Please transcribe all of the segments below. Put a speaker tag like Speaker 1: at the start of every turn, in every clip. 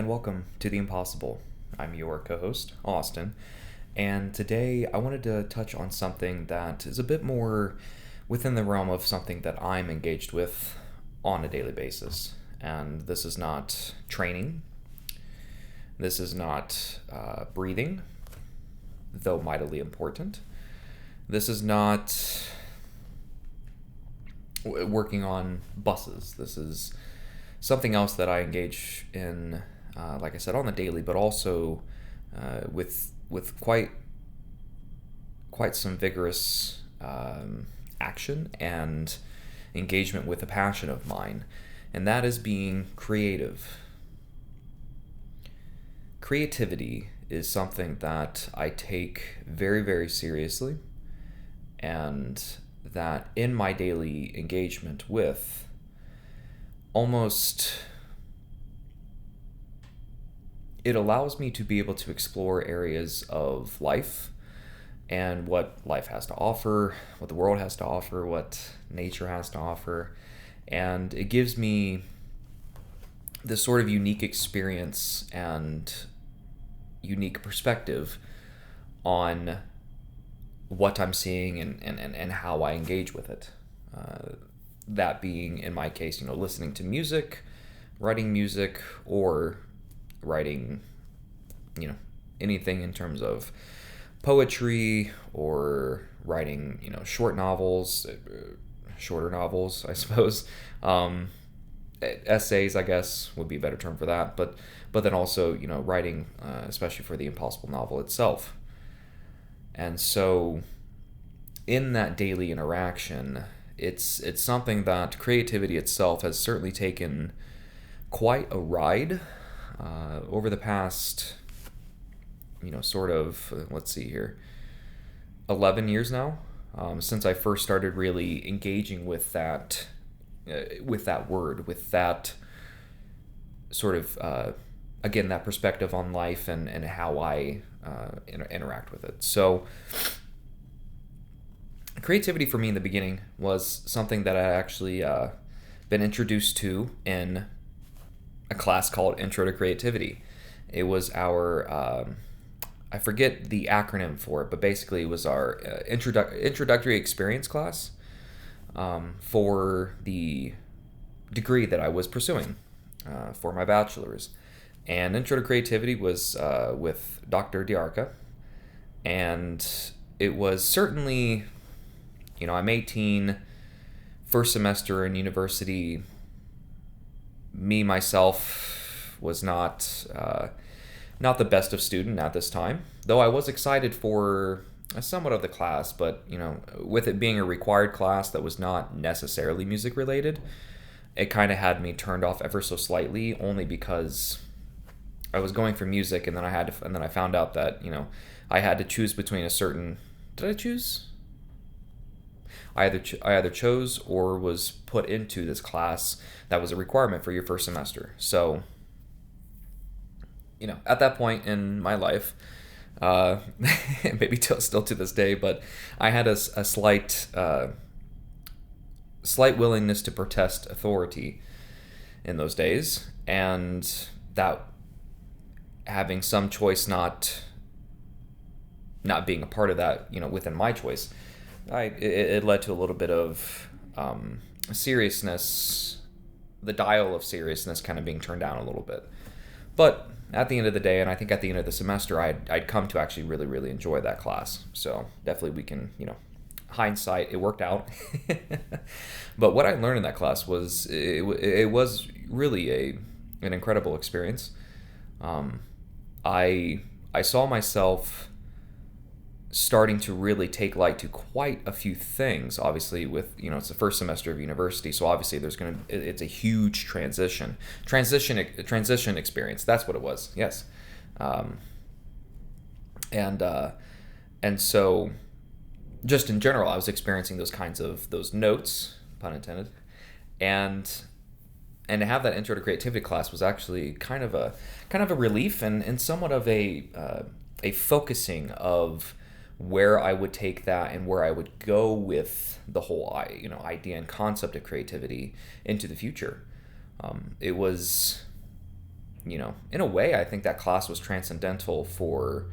Speaker 1: and welcome to The Impossible. I'm your co host, Austin, and today I wanted to touch on something that is a bit more within the realm of something that I'm engaged with on a daily basis. And this is not training, this is not breathing, though mightily important. This is not working on buses. This is something else that I engage in, like I said, on the daily, but also with quite some vigorous action and engagement with a passion of mine, and that is being creative. Creativity is something that I take very, very seriously, and that in my daily engagement with almost it allows me to be able to explore areas of life and what life has to offer, what the world has to offer, what nature has to offer. And it gives me this sort of unique experience and unique perspective on what I'm seeing and how I engage with it. That being, in my case, listening to music, writing music, or writing, anything in terms of poetry or writing, shorter novels, I suppose. Essays, I guess, would be a better term for that. But then also, writing, especially for the Impossible novel itself. And so, in that daily interaction, it's something that creativity itself has certainly taken quite a ride over the past, let's see here, 11 years now, since I first started really engaging with that word, with that sort of, again, that perspective on life and how I interact with it. So creativity for me in the beginning was something that I actually been introduced to in a class called Intro to Creativity. It was our, I forget the acronym for it, but basically it was our introductory experience class for the degree that I was pursuing for my bachelor's. And Intro to Creativity was with Dr. Diarca, and it was certainly, I'm 18, first semester in university. Me, myself, was not the best of student at this time, though I was excited for somewhat of the class, but, with it being a required class that was not necessarily music related, it kind of had me turned off ever so slightly, only because I was going for music, and then I found out that, I had to choose between a certain. Did I choose? I either chose or was put into this class that was a requirement for your first semester. So, at that point in my life, maybe still to this day, but I had a slight willingness to protest authority in those days, and that having some choice not being a part of that, within my choice, it led to a little bit of seriousness, the dial of seriousness kind of being turned down a little bit. But at the end of the day, and I think at the end of the semester, I'd come to actually really, really enjoy that class. So definitely we can, hindsight, it worked out. But what I learned in that class was, it was really an incredible experience. I saw myself starting to really take light to quite a few things. Obviously, with it's the first semester of university, so obviously it's a huge transition experience. That's what it was. Yes, and so just in general, I was experiencing those notes, pun intended, and to have that intro to creativity class was actually kind of a relief and somewhat of a focusing of where I would take that and where I would go with the whole idea and concept of creativity into the future. It was in a way, I think that class was transcendental for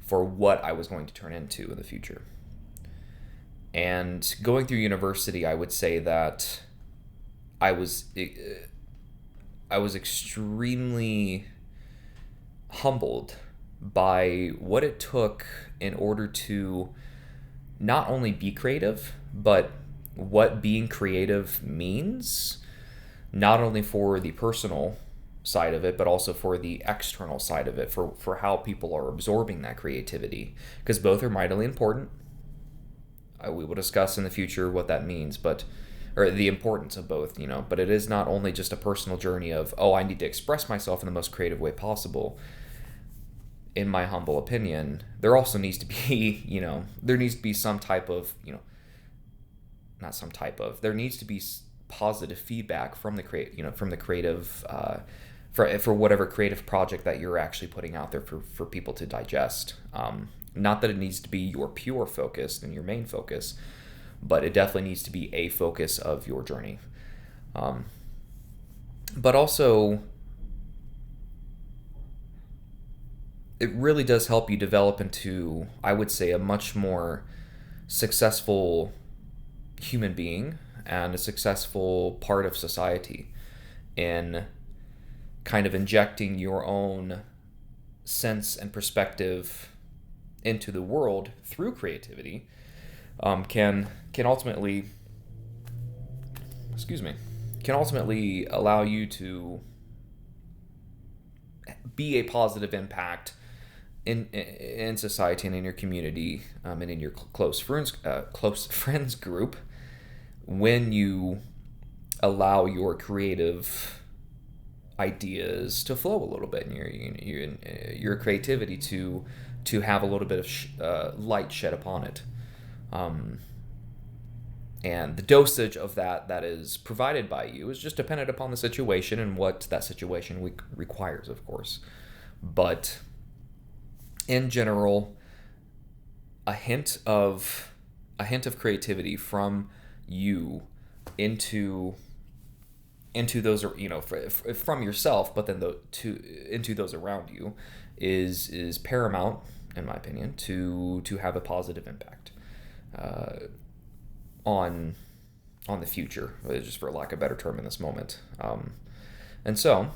Speaker 1: what I was going to turn into in the future. And going through university, I would say that I was I was extremely humbled by what it took in order to not only be creative, but what being creative means, not only for the personal side of it, but also for the external side of it, for how people are absorbing that creativity, because both are mightily important. We will discuss in the future what that means, or the importance of both, but it is not only just a personal journey of, oh, I need to express myself in the most creative way possible. In my humble opinion, there also needs to be, there needs to be some type of, not some type of, there needs to be positive feedback from the creative, for whatever creative project that you're actually putting out there for people to digest. Not that it needs to be your pure focus and your main focus, but it definitely needs to be a focus of your journey. But also, it really does help you develop into, I would say, a much more successful human being and a successful part of society in kind of injecting your own sense and perspective into the world through creativity. Can ultimately allow you to be a positive impact in society and in your community, and in your close friends group, when you allow your creative ideas to flow a little bit, and your creativity to have a little bit of light shed upon it. And the dosage of that is provided by you is just dependent upon the situation and what that situation requires, of course. But in general, a hint of creativity from you into those, from yourself, but then into those around you is paramount, in my opinion, to have a positive impact on the future, just for lack of a better term in this moment. And so,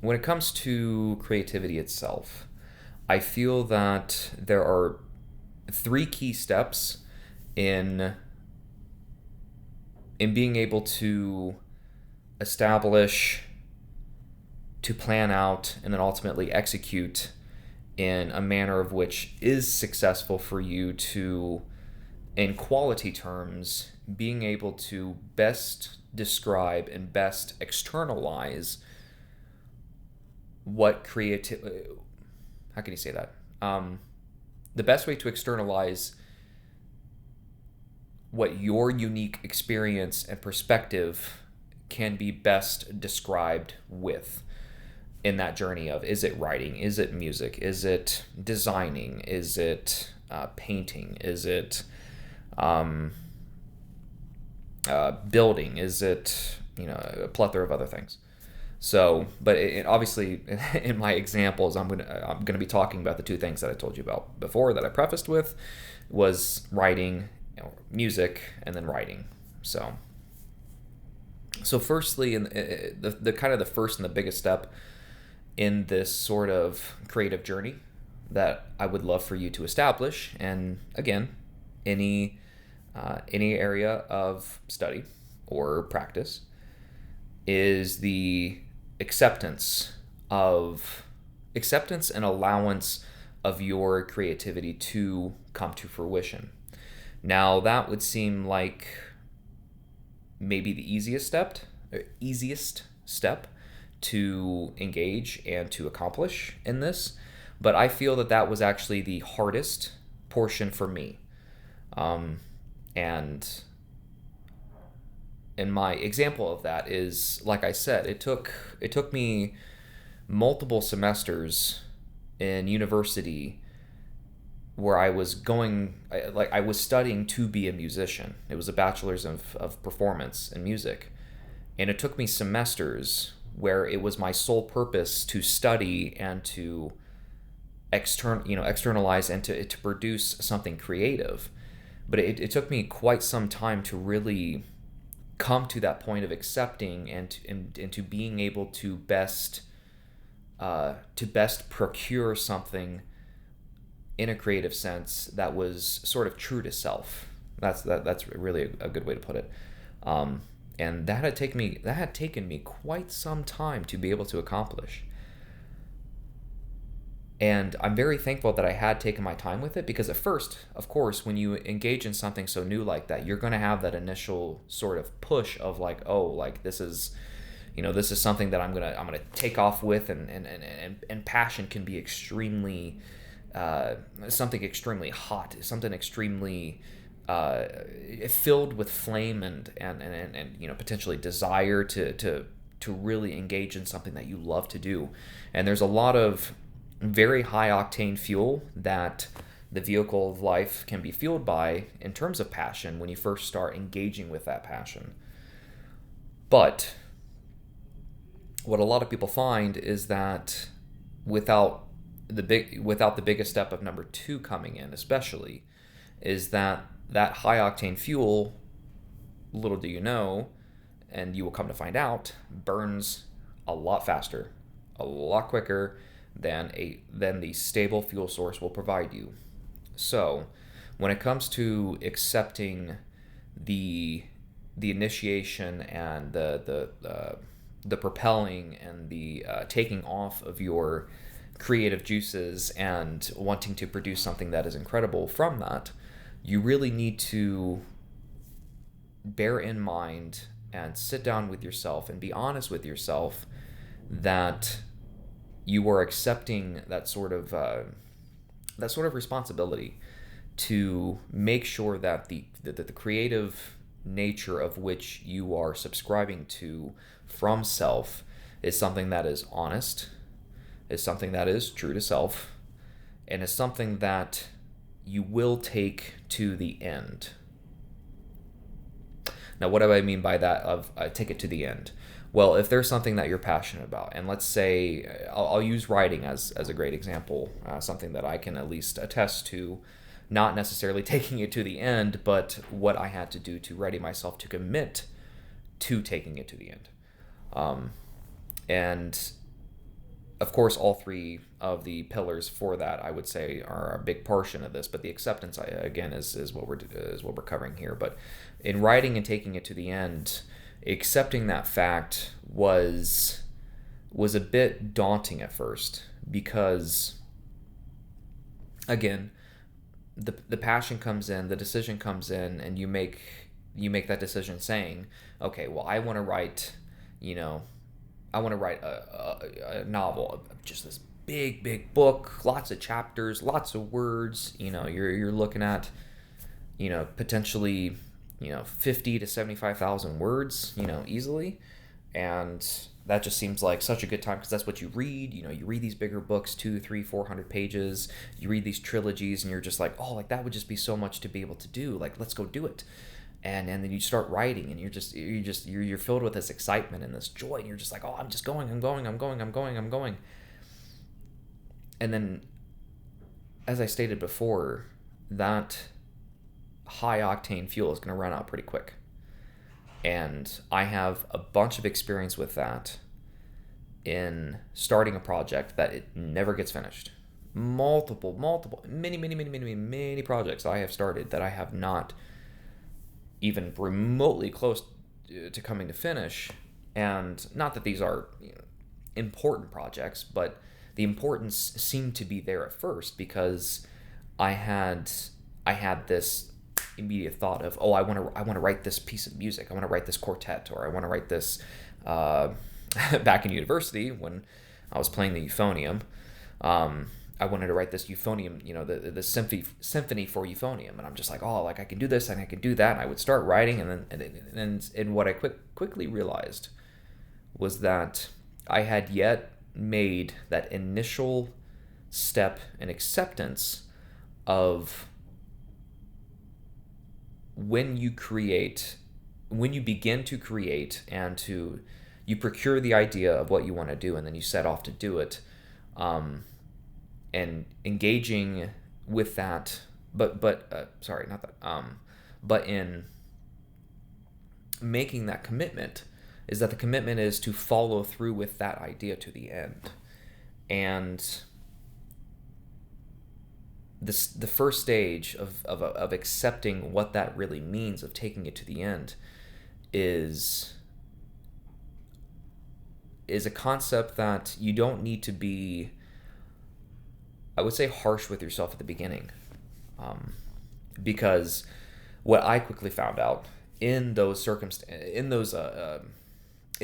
Speaker 1: when it comes to creativity itself, I feel that there are 3 key steps in being able to establish, to plan out, and then ultimately execute in a manner of which is successful for you to, in quality terms, being able to best describe and best externalize what how can you say that? The best way to externalize what your unique experience and perspective can be best described with in that journey of, is it writing, is it music, is it designing, is it painting, is it building, is it a plethora of other things. So, but obviously, in my examples, I'm gonna be talking about the 2 things that I told you about before, that I prefaced with, was writing, music, and then writing. So firstly, in the kind of the first and the biggest step in this sort of creative journey that I would love for you to establish, and again, any area of study or practice, is the acceptance and allowance of your creativity to come to fruition. Now, that would seem like maybe the easiest step to engage and to accomplish in this, but I feel that was actually the hardest portion for me. And in my example of that is, like I said, it took me multiple semesters in university where I was studying to be a musician. It was a bachelor's of performance in music. And it took me semesters where it was my sole purpose to study and to externalize and to produce something creative. But it took me quite some time to really come to that point of accepting and to being able to best procure something in a creative sense that was sort of true to self. That's really a good way to put it. And that had taken me quite some time to be able to accomplish. And I'm very thankful that I had taken my time with it, because at first, of course, when you engage in something so new like that, you're going to have that initial sort of push of like, oh, like this is something that I'm gonna take off with, and passion can be extremely something extremely hot, something extremely filled with flame and potentially desire to really engage in something that you love to do. And there's a lot of very high octane fuel that the vehicle of life can be fueled by in terms of passion when you first start engaging with that passion. But what a lot of people find is that without the biggest step of number 2 coming in, especially, is that high octane fuel, little do you know, and you will come to find out, burns a lot faster, a lot quicker than the stable fuel source will provide you. So when it comes to accepting the initiation and the propelling and the taking off of your creative juices and wanting to produce something that is incredible from that, you really need to bear in mind and sit down with yourself and be honest with yourself that you are accepting that sort of responsibility to make sure that the creative nature of which you are subscribing to from self is something that is honest, is something that is true to self, and is something that you will take to the end. Now, what do I mean by that of take it to the end? Well, if there's something that you're passionate about, and let's say, I'll use writing as a great example, something that I can at least attest to, not necessarily taking it to the end, but what I had to do to ready myself to commit to taking it to the end. And of course, all 3 of the pillars for that, I would say, are a big portion of this. But the acceptance, again, is what we're covering here. But in writing and taking it to the end, accepting that fact was a bit daunting at first, because, again, the passion comes in, the decision comes in, and you make that decision saying, okay, well, I want to write a novel, just this big book, lots of chapters, lots of words. You're looking at, potentially, 50 to 75,000 words, easily. And that just seems like such a good time, because that's what you read. You read these bigger books, 200, 300, 400 pages. You read these trilogies, and you're just like, oh, like that would just be so much to be able to do. Like, let's go do it. And then you start writing, and you're filled with this excitement and this joy, and you're just like, oh, I'm going. And then, as I stated before, that high octane fuel is going to run out pretty quick. And I have a bunch of experience with that in starting a project that it never gets finished. Multiple, many projects I have started that I have not even remotely close to coming to finish. And not that these are important projects, but the importance seemed to be there at first, because I had this immediate thought of, oh, I want to write this piece of music, I want to write this quartet, or I want to write this back in university when I was playing the euphonium. I wanted to write this euphonium, the symphony for euphonium, and I'm just like, oh, like I can do this and I can do that. And I would start writing, and what I quickly realized was that I had yet made that initial step in acceptance of when you begin to create, and you procure the idea of what you want to do, and then you set off to do it, and engaging with that. Sorry, not that. But in making that commitment, is that the commitment is to follow through with that idea to the end. And the first stage of accepting what that really means, of taking it to the end, is a concept that you don't need to be, I would say, harsh with yourself at the beginning. Because what I quickly found out in those in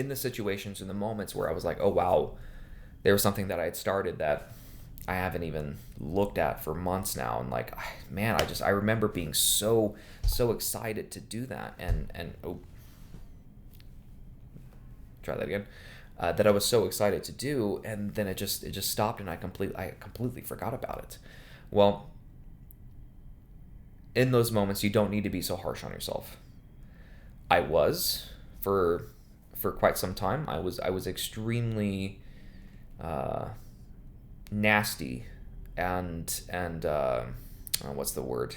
Speaker 1: the situations, in the moments where I was like, oh wow, there was something that I had started that I haven't even looked at for months now, and like, man, I remember being so excited to do that, and try that again. That I was so excited to do, and then it just stopped, and I completely forgot about it. Well, in those moments, you don't need to be so harsh on yourself. I was for quite some time. I was extremely nasty and what's the word?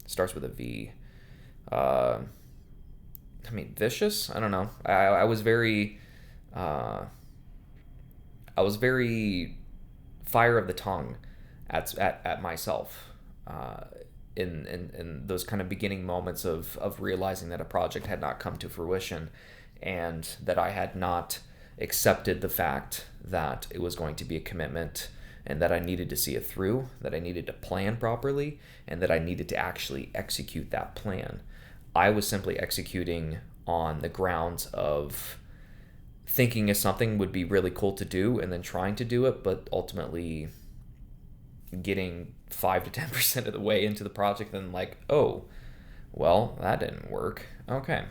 Speaker 1: Starts with a V. Vicious? I don't know. I was very fire of the tongue at myself in those kind of beginning moments of realizing that a project had not come to fruition, and that I had not accepted the fact that it was going to be a commitment, and that I needed to see it through, that I needed to plan properly, and that I needed to actually execute that plan. I was simply executing on the grounds of thinking if something would be really cool to do, and then trying to do it, but ultimately getting 5 to 10% of the way into the project and like, oh, well, that didn't work. Okay.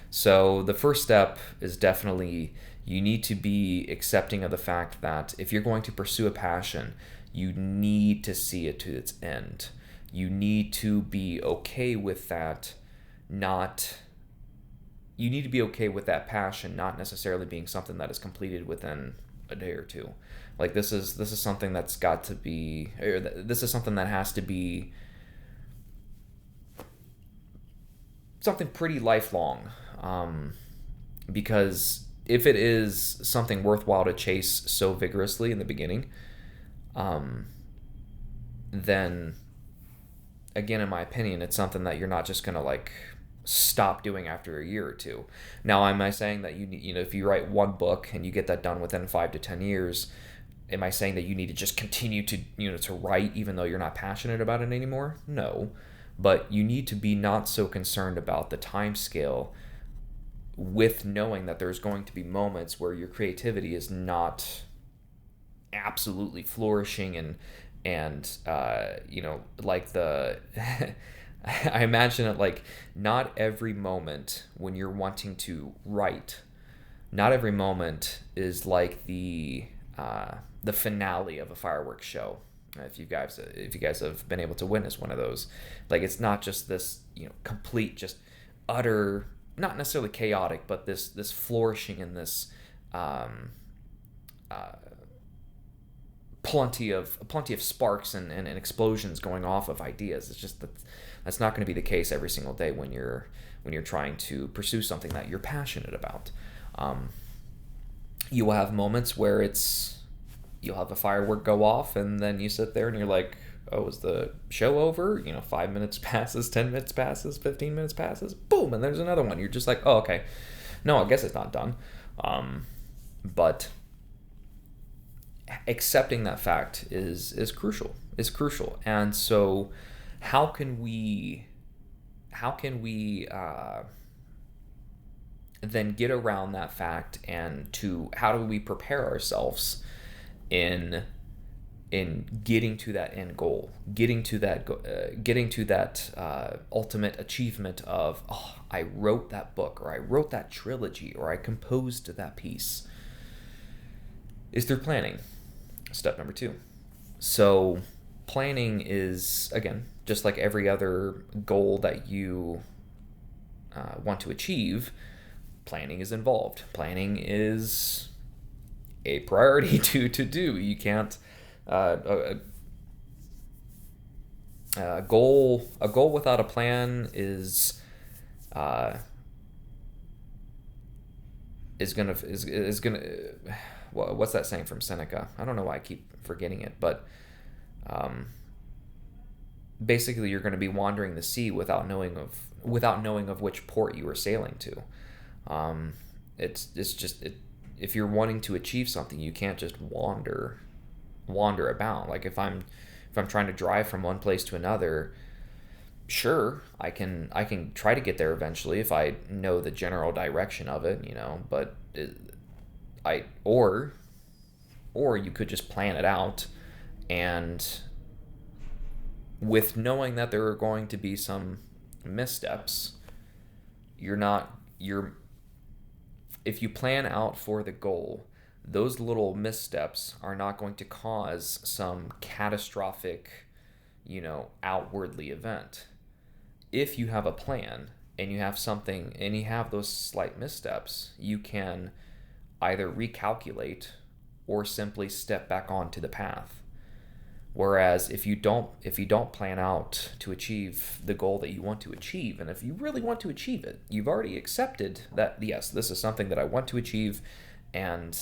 Speaker 1: So the first step is definitely, you need to be accepting of the fact that if you're going to pursue a passion, you need to see it to its end. You need to be okay with that. You need to be okay with that passion not necessarily being something that is completed within a day or two. Like, this is something that's got to be, or this is something that has to be something pretty lifelong. Because if it is something worthwhile to chase so vigorously in the beginning, then again, in my opinion, it's something that you're not just gonna like stop doing after a year or two. Now, am I saying that you know, if you write one book and you get that done within 5 to 10 years, am I saying that you need to just continue to, to write even though you're not passionate about it anymore? No, but you need to be not so concerned about the time scale, with knowing that there's going to be moments where your creativity is not absolutely flourishing, and like the I imagine it like, not every moment when you're wanting to write, not every moment is like the finale of a fireworks show. If you guys have been able to witness one of those, like, it's not just this complete, just utter, not necessarily chaotic, but this flourishing and this plenty of sparks and explosions going off of ideas. It's just that's not going to be the case every single day when you're trying to pursue something that you're passionate about. You will have moments where you'll have a firework go off, and then you sit there and you're like, oh, is the show over? 5 minutes passes, 10 minutes passes, 15 minutes passes, boom, and there's another one. You're just like, oh, okay, no, I guess it's not done. But accepting that fact is crucial. And so how can we then get around that fact, and how do we prepare ourselves in getting to that end goal, getting to that ultimate achievement of, oh, I wrote that book, or I wrote that trilogy, or I composed that piece, is through planning. Step number 2. So planning is, again, just like every other goal that you want to achieve, planning is involved. Planning is a priority to do. You can't a goal without a plan is gonna what's that saying from Seneca? I don't know why I keep forgetting it, but basically you're going to be wandering the sea without knowing of which port you were sailing to. It's just if you're wanting to achieve something, you can't just wander about. Like if I'm trying to drive from one place to another, sure, I can try to get there eventually if I know the general direction of it, but or you could just plan it out, and with knowing that there are going to be some missteps, if you plan out for the goal, those little missteps are not going to cause some catastrophic, outwardly event. If you have a plan and you have something and you have those slight missteps, you can either recalculate or simply step back onto the path. Whereas if you don't plan out to achieve the goal that you want to achieve, and if you really want to achieve it, you've already accepted that, yes, this is something that I want to achieve, and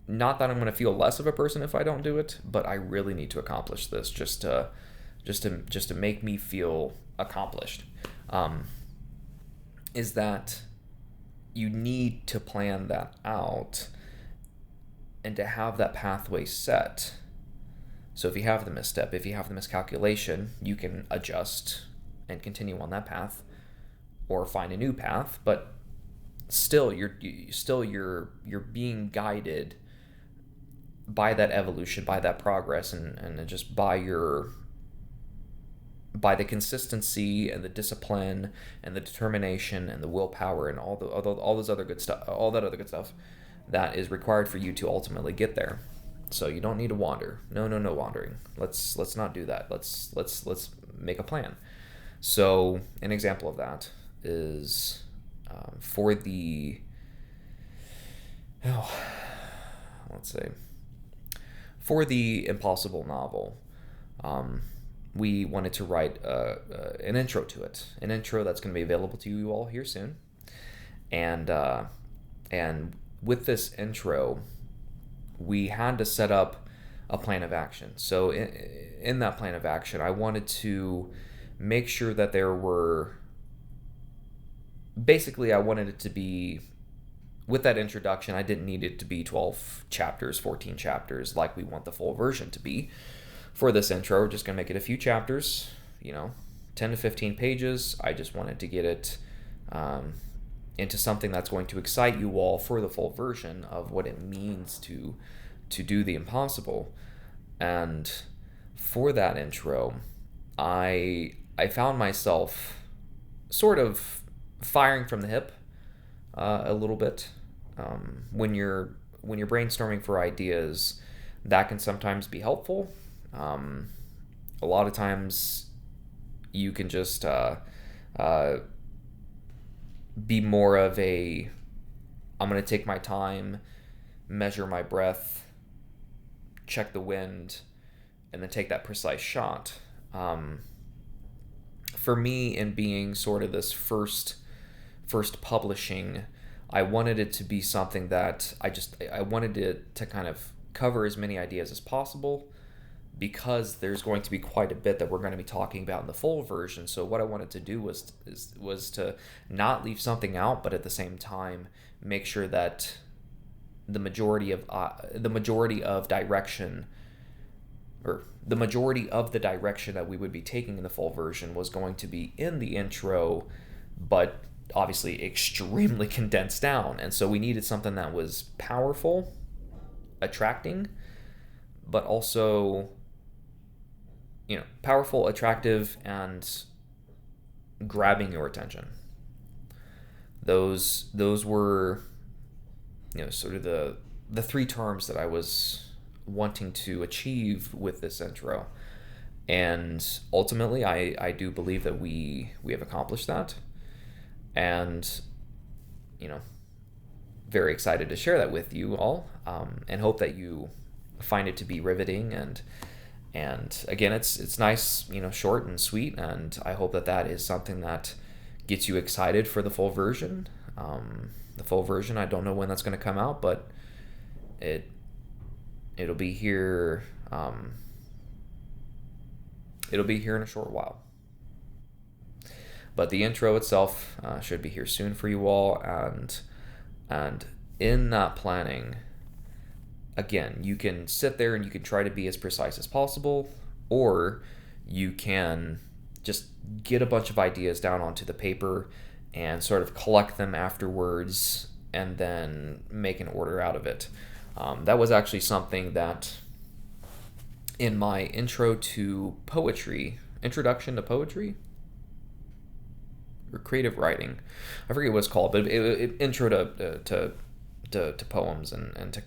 Speaker 1: not that I'm going to feel less of a person if I don't do it, but I really need to accomplish this just to make me feel accomplished. Is that you need to plan that out and to have that pathway set. So if you have the misstep, if you have the miscalculation, you can adjust and continue on that path, or find a new path. But still, you're being guided by that evolution, by that progress, and just by the consistency and the discipline and the determination and the willpower and all those other good stuff, all that other good stuff that is required for you to ultimately get there. So you don't need to wander. No wandering. Let's not do that. Let's make a plan. So an example of that is for the Impossible novel. We wanted to write an intro to it, an intro that's going to be available to you all here soon, and with this intro, we had to set up a plan of action. So in that plan of action, I wanted to make sure that I wanted it to be, with that introduction, I didn't need it to be 12 chapters, 14 chapters, like we want the full version to be. For this intro, we're just going to make it a few chapters, 10 to 15 pages. I just wanted to get it into something that's going to excite you all for the full version of what it means to do the impossible. And for that intro, I found myself sort of firing from the hip a little bit. When you're brainstorming for ideas, that can sometimes be helpful. A lot of times you can just be more of I'm going to take my time, measure my breath, check the wind, and then take that precise shot. For me, in being sort of this first publishing, I wanted it to be something that I wanted it to kind of cover as many ideas as possible, because there's going to be quite a bit that we're going to be talking about in the full version. So what I wanted to do was to not leave something out, but at the same time make sure that the majority of direction, or the majority of the direction that we would be taking in the full version, was going to be in the intro, but obviously extremely condensed down. And so we needed something that was powerful, attracting, but also powerful, attractive, and grabbing your attention. Those were sort of the three terms that I was wanting to achieve with this intro. And ultimately, I do believe that we have accomplished that. and, you know, very excited to share that with you all, and hope that you find it to be riveting. And again, it's nice, short and sweet, and I hope that is something that gets you excited for the full version. The full version, I don't know when that's going to come out, but it'll be here. It'll be here in a short while. But the intro itself should be here soon for you all, and in that planning, again, you can sit there and you can try to be as precise as possible, or you can just get a bunch of ideas down onto the paper and sort of collect them afterwards and then make an order out of it. That was actually something that in my introduction to poetry, or creative writing, I forget what it's called, but intro to poems and to,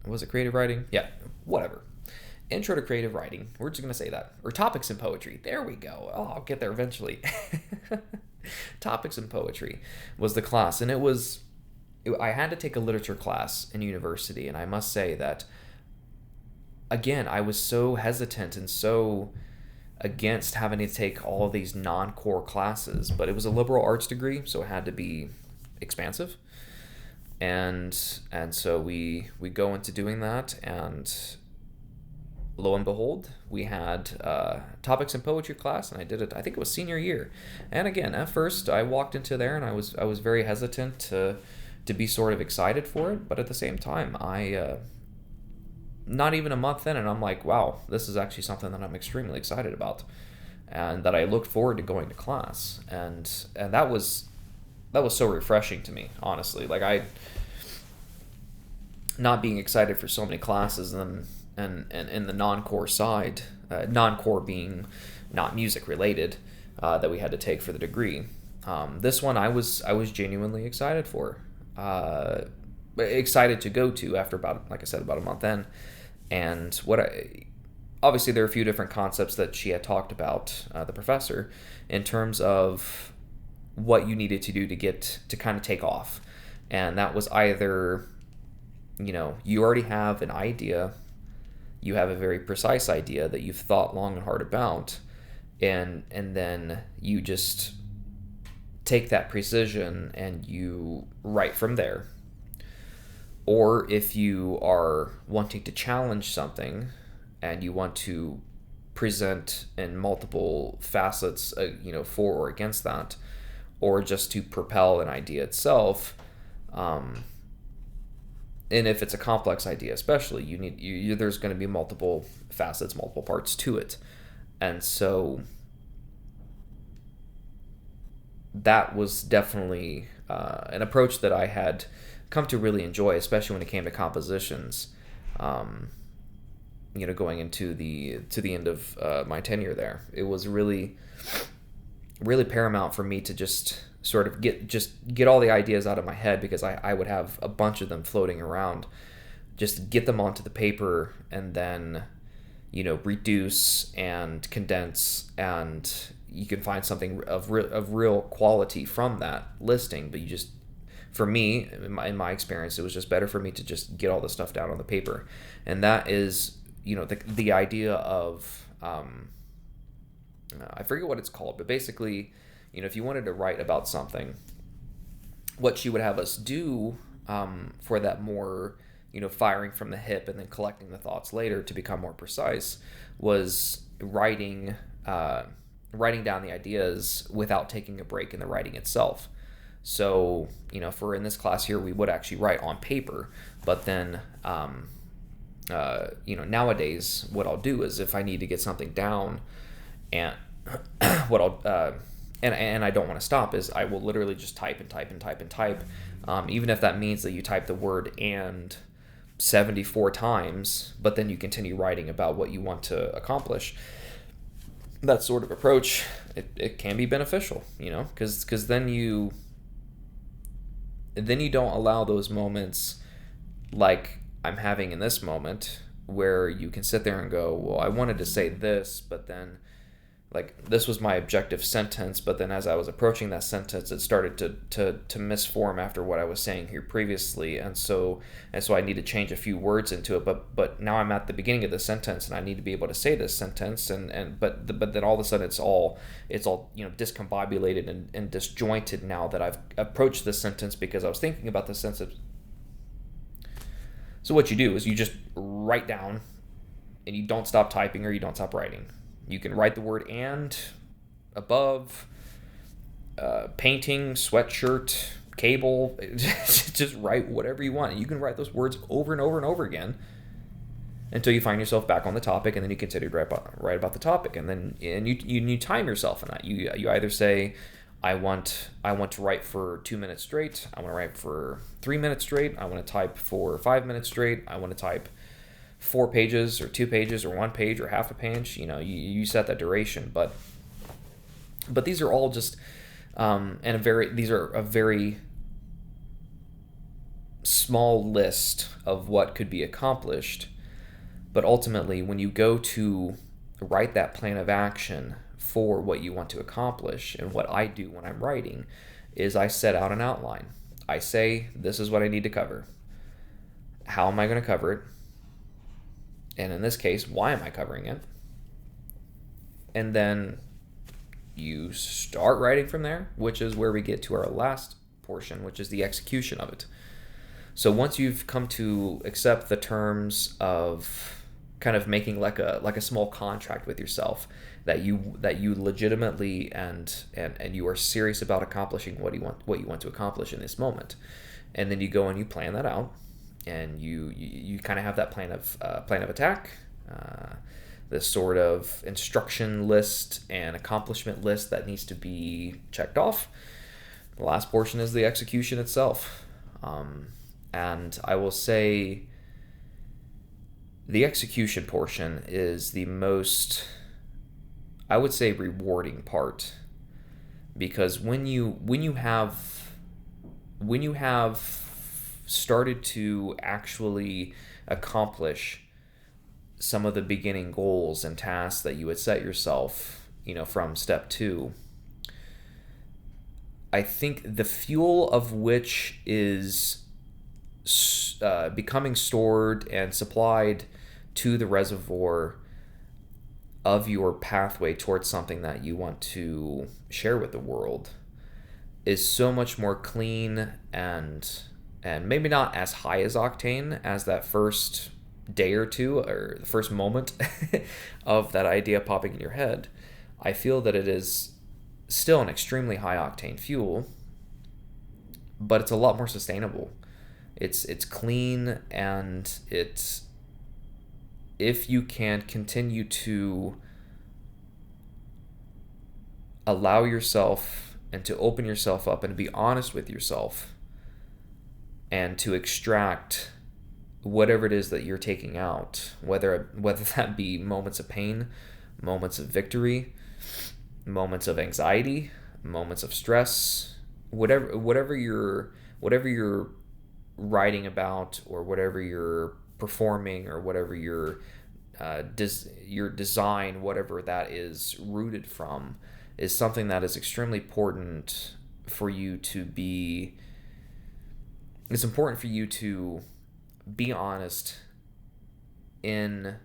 Speaker 1: was it creative writing? Yeah, whatever. Intro to creative writing. We're just going to say that. Or topics in poetry. There we go. Oh, I'll get there eventually. Topics in poetry was the class. And I had to take a literature class in university. And I must say that, again, I was so hesitant and so against having to take all of these non-core classes. But it was a liberal arts degree, so it had to be expansive. And so we go into doing that, and lo and behold, we had topics in poetry class, and I did it. I think it was senior year. And again, at first, I walked into there, and I was very hesitant to be sort of excited for it. But at the same time, I not even a month in, and I'm like, wow, this is actually something that I'm extremely excited about, and that I looked forward to going to class. And that was so refreshing to me, honestly. Like, not being excited for so many classes, and in the non-core side, non-core being not music related, that we had to take for the degree. This one I was genuinely excited for, excited to go to after about a month in. And obviously there are a few different concepts that she had talked about, the professor, in terms of what you needed to do to kind of take off. And that was either, you already have an idea, you have a very precise idea that you've thought long and hard about, and then you just take that precision and you write from there. Or if you are wanting to challenge something and you want to present in multiple facets, for or against that, or just to propel an idea itself, and if it's a complex idea especially, there's going to be multiple facets, multiple parts to it. And so that was definitely an approach that I had come to really enjoy, especially when it came to compositions, going into the end of my tenure there. It was really, really paramount for me to just sort of get all the ideas out of my head, because I would have a bunch of them floating around, just get them onto the paper, and then reduce and condense, and you can find something of real quality from that listing. But for me, in my experience, it was just better for me to just get all the stuff down on the paper. And that is, the idea of, I forget what it's called, but basically, if you wanted to write about something, what she would have us do for that more, firing from the hip and then collecting the thoughts later to become more precise, was writing down the ideas without taking a break in the writing itself. So, for in this class here, we would actually write on paper, but then, nowadays what I'll do is, if I need to get something down, and what I'll, and I don't want to stop, is I will literally just type and type and type and type, even if that means that you type the word "and" 74 times, but then you continue writing about what you want to accomplish. That sort of approach, it can be beneficial, because then you don't allow those moments like I'm having in this moment, where you can sit there and go, well, I wanted to say this, but then like this was my objective sentence, but then as I was approaching that sentence, it started to misform after what I was saying here previously, and so I need to change a few words into it. But now I'm at the beginning of the sentence, and I need to be able to say this sentence, but then all of a sudden it's all discombobulated and disjointed now that I've approached this sentence because I was thinking about the sentence. So what you do is you just write down, and you don't stop typing or you don't stop writing. You can write the word "and," above, painting, sweatshirt, cable. Just write whatever you want. You can write those words over and over and over again until you find yourself back on the topic, and then you continue to write about the topic, and you time yourself in that. You either say, I want to write for 2 minutes straight. I want to write for 3 minutes straight. I want to type for 5 minutes straight. I want to type 4 pages or 2 pages or 1 page or half a page. You set that duration, but these are all just these are a very small list of what could be accomplished. But ultimately, when you go to write that plan of action for what you want to accomplish, and what I do when I'm writing is I set out an outline. I say, this is what I need to cover. How am I going to cover it? And in this case, why am I covering it? And then you start writing from there, which is where we get to our last portion, which is the execution of it. So once you've come to accept the terms of kind of making like a small contract with yourself, that you legitimately and you are serious about accomplishing what you want to accomplish in this moment, and then you go and you plan that out, and you kind of have that plan of attack, this sort of instruction list and accomplishment list that needs to be checked off. The last portion is the execution itself, and I will say the execution portion is the most, I would say, rewarding part, because when you have started to actually accomplish some of the beginning goals and tasks that you had set yourself, from step 2, I think the fuel of which is becoming stored and supplied to the reservoir of your pathway towards something that you want to share with the world is so much more clean and maybe not as high as octane as that first day or two, or the first moment of that idea popping in your head. I feel that it is still an extremely high octane fuel, but it's a lot more sustainable. It's clean, and it's, if you can continue to allow yourself and to open yourself up and to be honest with yourself and to extract whatever it is that you're taking out, whether that be moments of pain, moments of victory, moments of anxiety, moments of stress, whatever you're writing about, or whatever you're performing, or whatever your design, whatever that is rooted from, is something that is extremely important for you to be. It's important for you to be honest in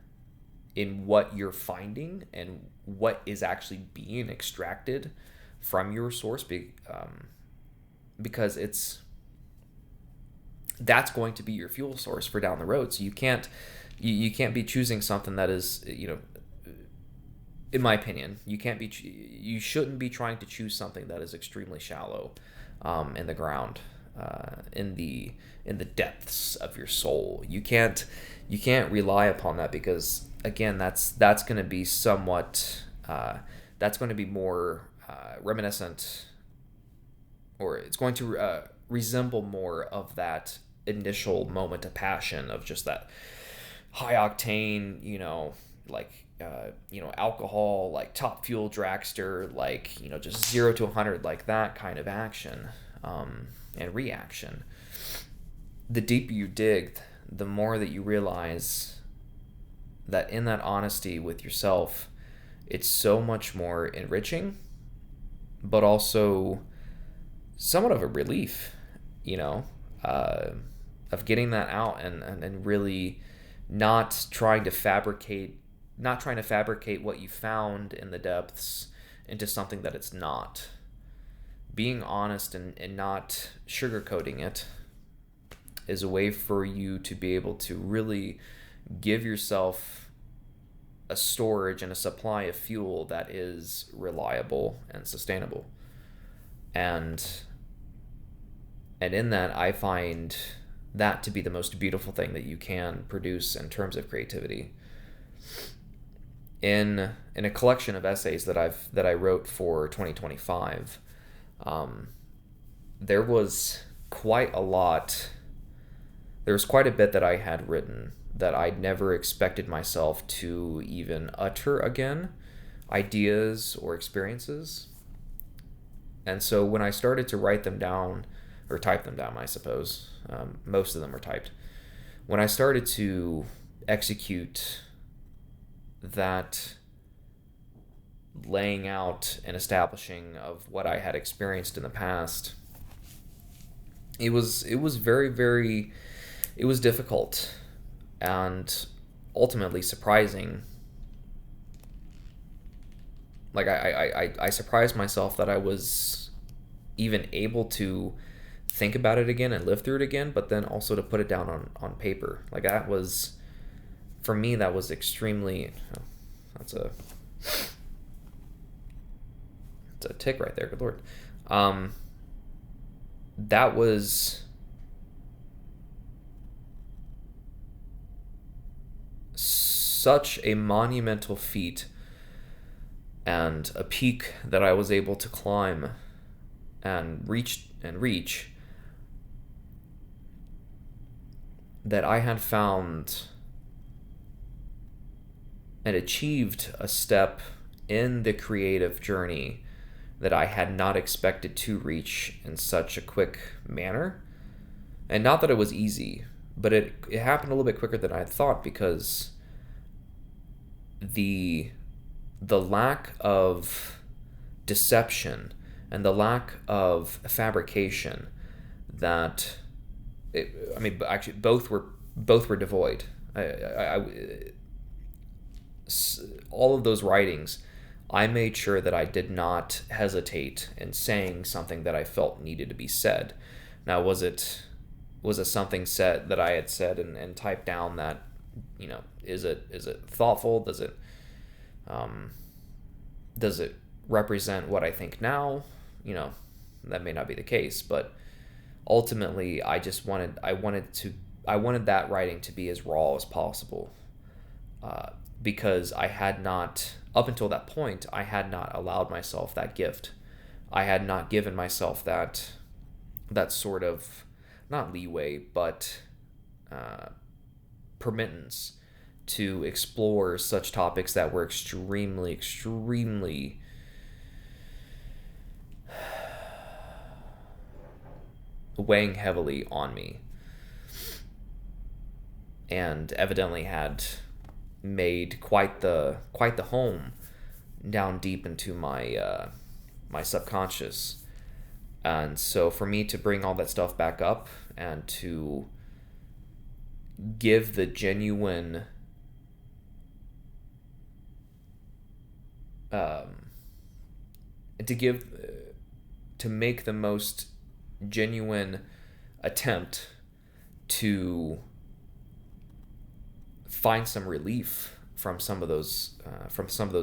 Speaker 1: what you're finding and what is actually being extracted from your source, because that's going to be your fuel source for down the road. So you can't be choosing something that is, in my opinion, you shouldn't be trying to choose something that is extremely shallow, in the ground, in the depths of your soul. You can't rely upon that, because again, that's going to be somewhat, that's going to be more reminiscent, or it's going to resemble more of that initial moment of passion, of just that high octane, alcohol, like top fuel dragster, just 0 to 100, like that kind of action, and reaction. The deeper you dig, the more that you realize that in that honesty with yourself it's so much more enriching, but also somewhat of a relief, you know, uh, of getting that out and really not trying to fabricate what you found in the depths into something that it's not. Being honest and not sugarcoating it is a way for you to be able to really give yourself a storage and a supply of fuel that is reliable and sustainable. And in that, I find that to be the most beautiful thing that you can produce in terms of creativity. In a collection of essays that I wrote for 2025, there was quite a lot. There was quite a bit that I had written that I'd never expected myself to even utter again, ideas or experiences. And so when I started to write them down, or type them down, I suppose, most of them were typed. When I started to execute that laying out and establishing of what I had experienced in the past, it was very, very, it was difficult and ultimately surprising. Like I surprised myself that I was even able to think about it again and live through it again, but then also to put it down on paper. Like that was, for me, that was extremely, that's a tick right there, good Lord. That was such a monumental feat and a peak that I was able to climb and reach that I had found and achieved a step in the creative journey that I had not expected to reach in such a quick manner. And not that it was easy, but it happened a little bit quicker than I had thought, because the lack of deception and the lack of fabrication that actually both were devoid. All of those writings, I made sure that I did not hesitate in saying something that I felt needed to be said. Now, was it something said that I had said and typed down that, is it thoughtful? Does it represent what I think now? That may not be the case, but ultimately I wanted that writing to be as raw as possible, because I had not, up until that point, I had not allowed myself that gift. I had not given myself that sort of, not leeway, but permittance to explore such topics that were extremely, extremely weighing heavily on me, and evidently had made quite the home down deep into my my subconscious. And so for me to bring all that stuff back up and to give the genuine to make the most genuine attempt to find some relief from some of those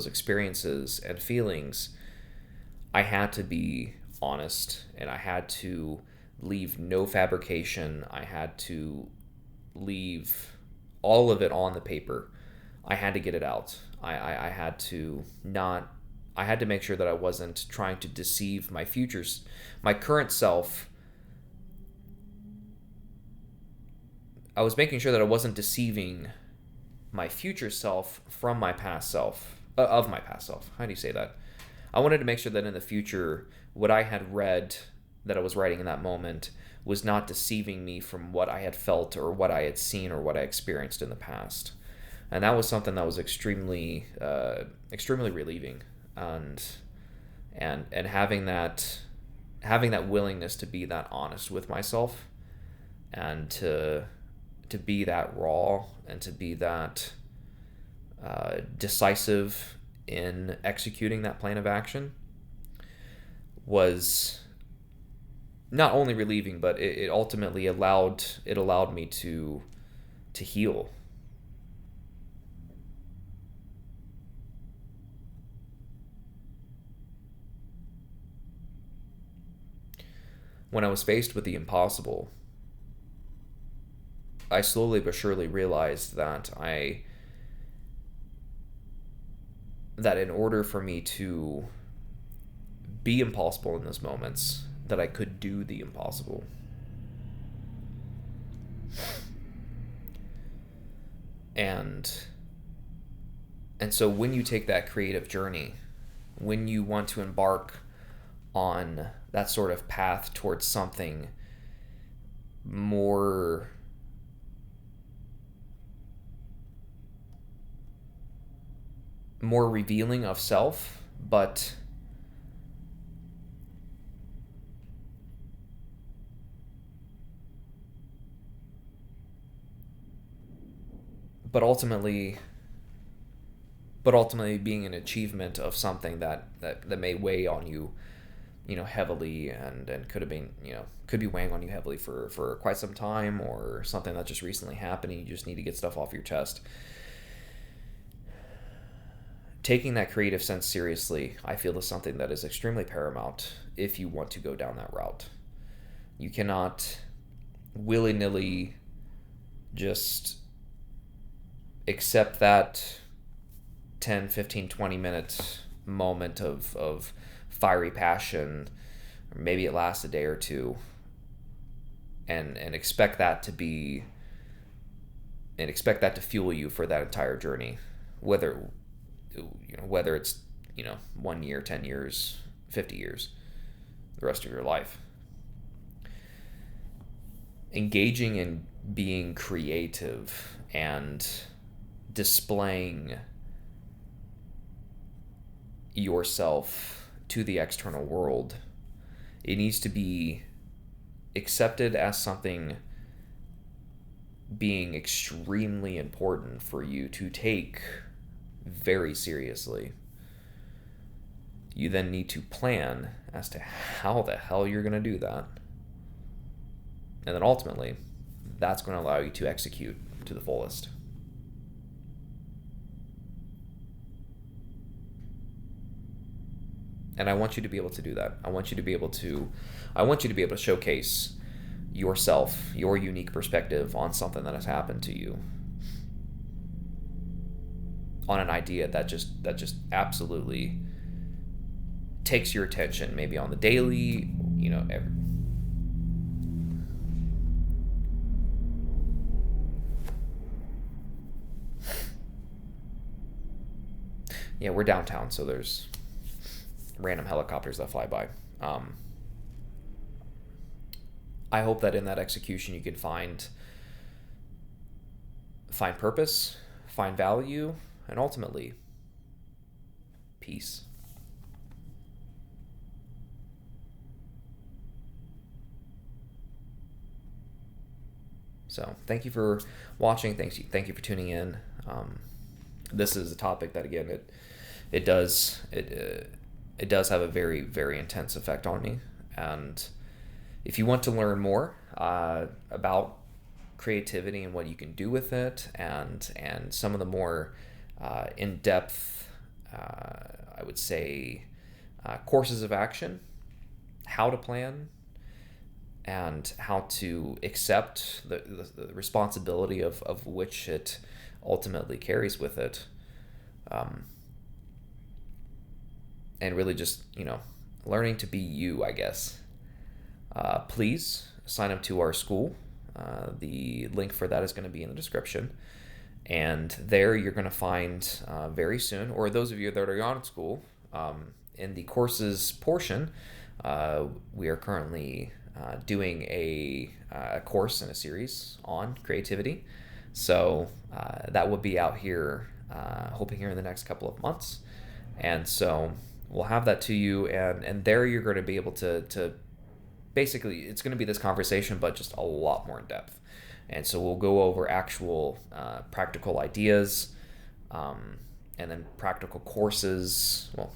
Speaker 1: experiences and feelings, I had to be honest, and I had to leave no fabrication. I had to leave all of it on the paper. I had to get it out. I had to make sure that I wasn't trying to deceive my current self. I was making sure that I wasn't deceiving my future self from my past self, of my past self. How do you say that? I wanted to make sure that in the future, what I had read that I was writing in that moment was not deceiving me from what I had felt or what I had seen or what I experienced in the past. And that was something that was extremely relieving, and having that willingness to be that honest with myself, and to be that raw, and to be that decisive in executing that plan of action, was not only relieving, but it ultimately allowed me to heal. When I was faced with the impossible, I slowly but surely realized that in order for me to be impossible in those moments, that I could do the impossible. And so when you take that creative journey, when you want to embark on that sort of path towards something more revealing of self, but ultimately being an achievement of something that may weigh on you, heavily, and could be weighing on you heavily for quite some time, or something that just recently happened and you just need to get stuff off your chest. Taking that creative sense seriously, I feel, is something that is extremely paramount if you want to go down that route. You cannot willy-nilly just accept that 10, 15, 20 minute moment of fiery passion, or maybe it lasts a day or two, and expect that to fuel you for that entire journey, whether it's 1 year, 10 years, 50 years, the rest of your life. Engaging in being creative and displaying yourself to the external world, it needs to be accepted as something being extremely important for you to take very seriously. You then need to plan as to how the hell you're going to do that. And then ultimately, that's going to allow you to execute to the fullest. And I want you to be able to do that. I want you to be able to showcase yourself, your unique perspective on something that has happened to you, on an idea that just absolutely takes your attention, maybe on the daily, Yeah, we're downtown, so there's random helicopters that fly by. I hope that in that execution you could find purpose, find value, and ultimately peace. So thank you for watching. Thank you for tuning in. This is a topic that, again, it does have a very, very intense effect on me. And if you want to learn more about creativity and what you can do with it, and some of the more in-depth, I would say, courses of action, how to plan, and how to accept the responsibility of which it ultimately carries with it, and really just learning to be you, I guess. Please sign up to our school. The link for that is going to be in the description, and there you're going to find very soon, or those of you that are on school, in the courses portion, we are currently doing a course in a series on creativity. So that will be out here, hoping here in the next couple of months. And so we'll have that to you, and there you're going to be able to basically, it's going to be this conversation, but just a lot more in depth. And so we'll go over actual practical ideas, and then practical courses, well,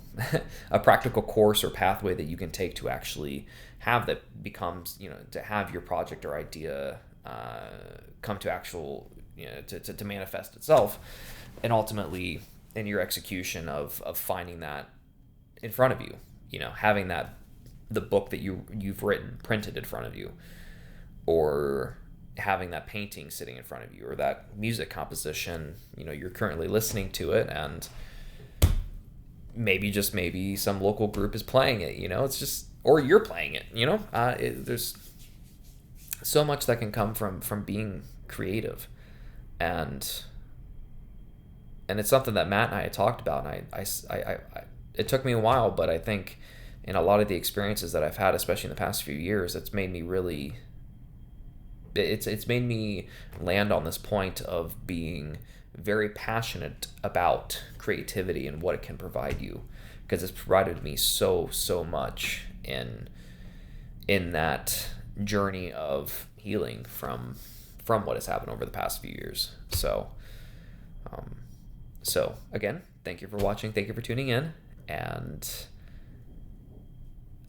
Speaker 1: a practical course or pathway that you can take to actually have that becomes, to have your project or idea come to actual, to manifest itself, and ultimately in your execution of finding that in front of you, having that, the book that you've written printed in front of you, or having that painting sitting in front of you, or that music composition, you're currently listening to it, and maybe some local group is playing it, it's just, or you're playing it, there's so much that can come from being creative. And it's something that Matt and I had talked about, and I it took me a while, but I think in a lot of the experiences that I've had, especially in the past few years, it's made me really, it's made me land on this point of being very passionate about creativity and what it can provide you, because it's provided me so much in that journey of healing from what has happened over the past few years. So again, thank you for watching, thank you for tuning in, and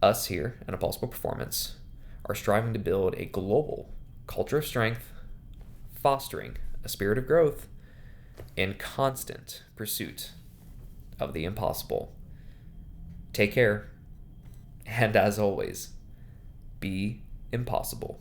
Speaker 1: us here at Impulsible Performance are striving to build a global culture of strength, fostering a spirit of growth, in constant pursuit of the impossible. Take care, and as always, be impossible.